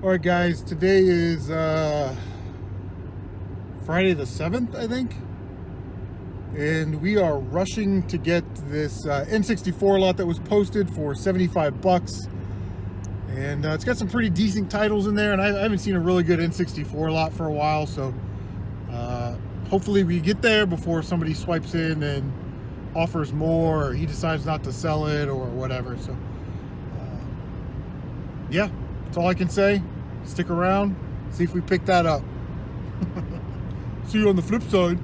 Alright guys, today is Friday the 7th, I think. And we are rushing to get this N64 lot that was posted for 75 bucks. And it's got some pretty decent titles in there, and I haven't seen a really good N64 lot for a while, so hopefully we get there before somebody swipes in and offers more, or he decides not to sell it or whatever. So yeah, that's all I can say. Stick around, see if we pick that up. See you on the flip side.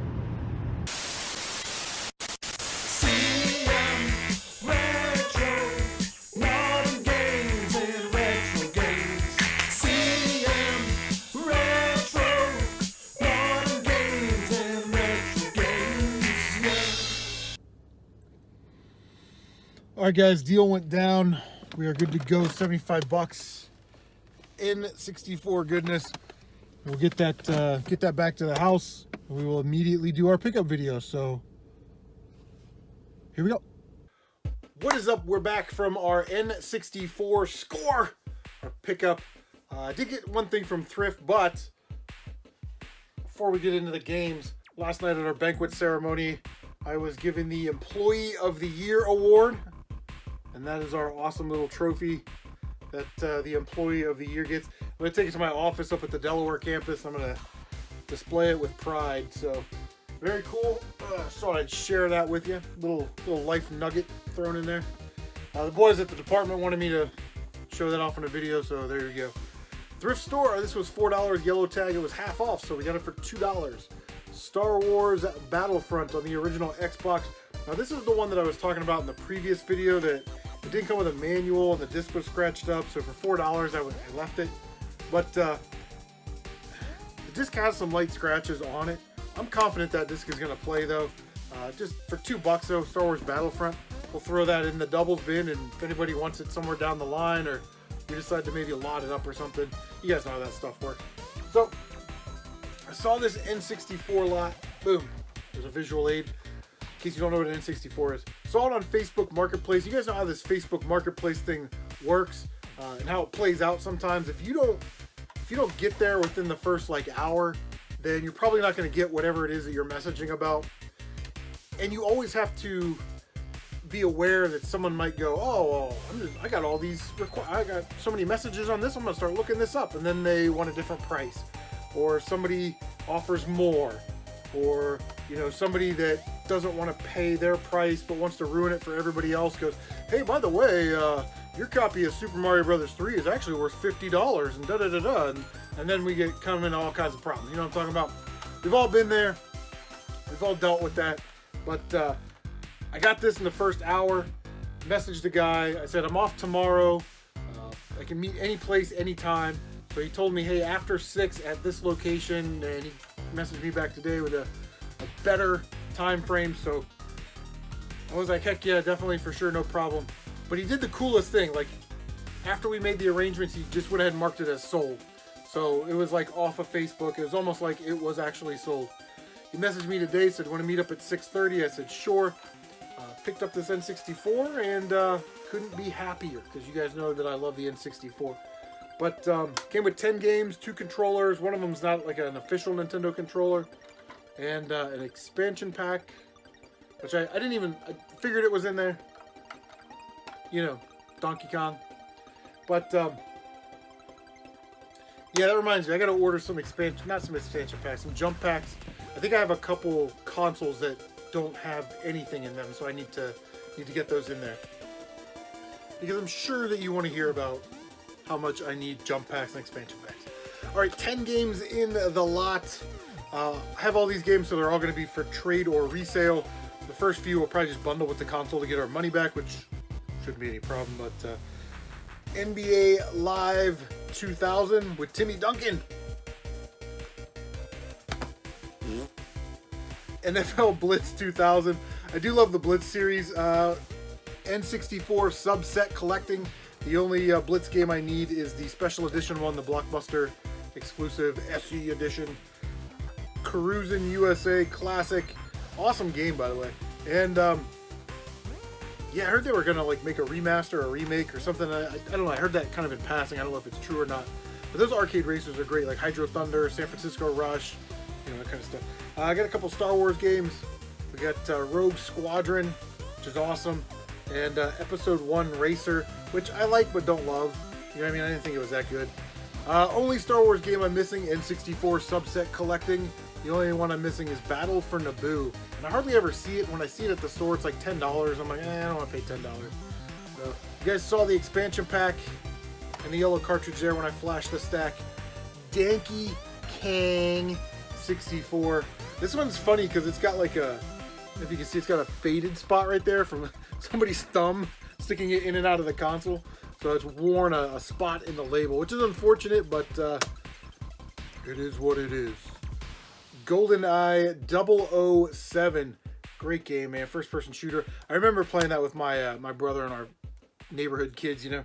All right, guys, deal went down. We are good to go. 75 bucks. N64 goodness. We'll get that back to the house. And we will immediately do our pickup video. So here we go. What is up? We're back from our N64 score, our pickup. I did get one thing from Thrift, but before we get into the games, last night at our banquet ceremony, I was given the Employee of the Year award. And that is our awesome little trophy that the Employee of the Year gets. I'm going to take it to my office up at the Delaware campus. I'm going to display it with pride. So, very cool. Just thought I'd share that with you. Little life nugget thrown in there. The boys at the department wanted me to show that off in a video, so there you go. Thrift store, this was $4 yellow tag. It was half off, so we got it for $2. Star Wars Battlefront on the original Xbox. Now this is the one that I was talking about in the previous video, that it didn't come with a manual and the disc was scratched up, so for $4 I left it. But the disc has some light scratches on it. I'm confident that disc is going to play though. Just for $2 though, Star Wars Battlefront. We'll throw that in the doubles bin, and if anybody wants it somewhere down the line, or we decide to maybe lot it up or something, you guys know how that stuff works. So I saw this N64 lot. Boom. There's a visual aid. In case you don't know what an N64 is. Saw it on Facebook Marketplace. You guys know how this Facebook Marketplace thing works and how it plays out sometimes. If you don't get there within the first hour, then you're probably not going to get whatever it is that you're messaging about. And you always have to be aware that someone might go, oh, well, I got all these, I got so many messages on this, I'm going to start looking this up. And then they want a different price. Or somebody offers more. Or, somebody that doesn't want to pay their price but wants to ruin it for everybody else goes, hey, by the way, your copy of Super Mario Bros. 3 is actually worth $50 and da-da-da-da. And then we get come into all kinds of problems. You know what I'm talking about? We've all been there. We've all dealt with that. But I got this in the first hour. Messaged the guy. I said, I'm off tomorrow. I can meet any place, anytime. So he told me, hey, after 6 at this location. And he messaged me back today with a better time frame. So I was like, heck yeah, definitely, for sure, no problem. But he did the coolest thing. After we made the arrangements, he just went ahead and marked it as sold. So it was off of Facebook. It was almost like it was actually sold. He messaged me today, said, want to meet up at 6:30? I said, sure. Picked up this N64 and couldn't be happier, because you guys know that I love the N64. But came with 10 games, 2 controllers. One of them's not an official Nintendo controller. And an expansion pack, which I didn't even, I figured it was in there. Donkey Kong. But, yeah, that reminds me, I gotta order some expansion, not some expansion packs, some jump packs. I think I have a couple consoles that don't have anything in them, so I need to get those in there. Because I'm sure that you want to hear about how much I need jump packs and expansion packs. Alright, 10 games in the lot. I have all these games, so they're all going to be for trade or resale. The first few we'll probably just bundle with the console to get our money back, which shouldn't be any problem. But NBA Live 2000 with Timmy Duncan. NFL Blitz 2000. I do love the Blitz series. N64 subset collecting. The only Blitz game I need is the special edition one, the Blockbuster exclusive SE edition. Cruisin' USA Classic. Awesome game, by the way. And yeah, I heard they were gonna like make a remaster or a remake or something. I don't know. I heard that kind of in passing. I don't know if it's true or not. But those arcade racers are great, like Hydro Thunder, San Francisco Rush, you know, that kind of stuff. I got a couple Star Wars games. We got Rogue Squadron, which is awesome, and Episode 1 Racer, which I like but don't love. You know what I mean? I didn't think it was that good. Only Star Wars game I'm missing, N64 subset collecting. The only one I'm missing is Battle for Naboo. And I hardly ever see it. When I see it at the store, it's like $10. I'm like, I don't want to pay $10. So, you guys saw the expansion pack and the yellow cartridge there when I flashed the stack. Danky Kang 64. This one's funny because it's got like a, if you can see, it's got a faded spot right there from somebody's thumb sticking it in and out of the console. So it's worn a spot in the label, which is unfortunate, but it is what it is. GoldenEye 007. Great game, man. First-person shooter. I remember playing that with my my brother and our neighborhood kids, you know.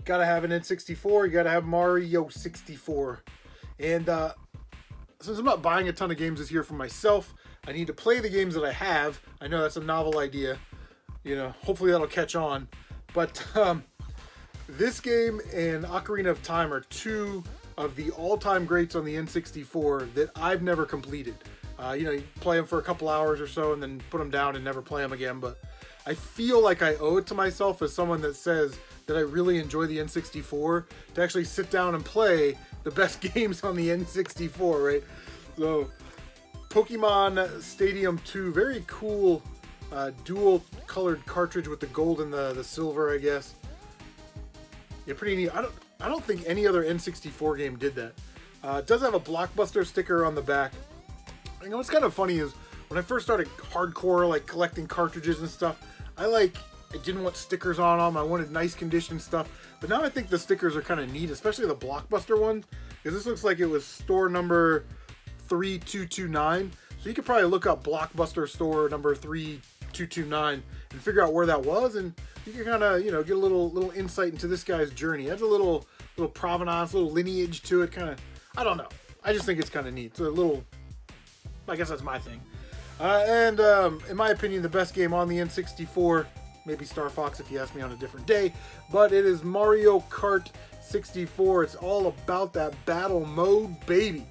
Gotta have an N64. You gotta have Mario 64. And since I'm not buying a ton of games this year for myself, I need to play the games that I have. I know that's a novel idea. You know, hopefully that'll catch on. But this game and Ocarina of Time are two of the all-time greats on the N64 that I've never completed. You know, you play them for a couple hours or so and then put them down and never play them again. But I feel like I owe it to myself as someone that says that I really enjoy the N64 to actually sit down and play the best games on the N64, right? So, Pokemon Stadium 2, very cool dual colored cartridge with the gold and the silver, I guess. Yeah, pretty neat. I don't think any other N64 game did that. It does have a Blockbuster sticker on the back. You know what's kind of funny is when I first started hardcore, like collecting cartridges and stuff, I didn't want stickers on them. I wanted nice condition stuff. But now I think the stickers are kind of neat, especially the Blockbuster ones, because this looks like it was store number 3229. So you could probably look up Blockbuster store number 3229 and figure out where that was, and you can kind of, you know, get a little insight into this guy's journey. It has a little provenance, a little lineage to it, kind of. I don't know. I just think it's kind of neat. It's a little. I guess that's my thing. And in my opinion, the best game on the N64, maybe Star Fox if you ask me on a different day, but it is Mario Kart 64. It's all about that battle mode, baby.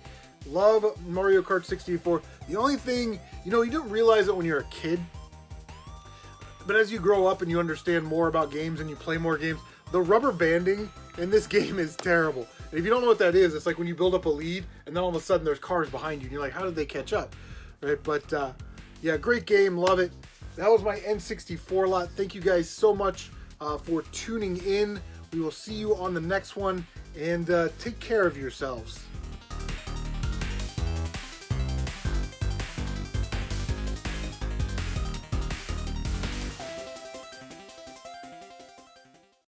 Love Mario Kart 64. The only thing, you know, you don't realize it when you're a kid, but as you grow up and you understand more about games and you play more games, the rubber banding in this game is terrible. And if you don't know what that is, it's like when you build up a lead and then all of a sudden there's cars behind you and you're like, how did they catch up? Right? But yeah, great game. Love it. That was my N64 lot. Thank you guys so much for tuning in. We will see you on the next one, and take care of yourselves.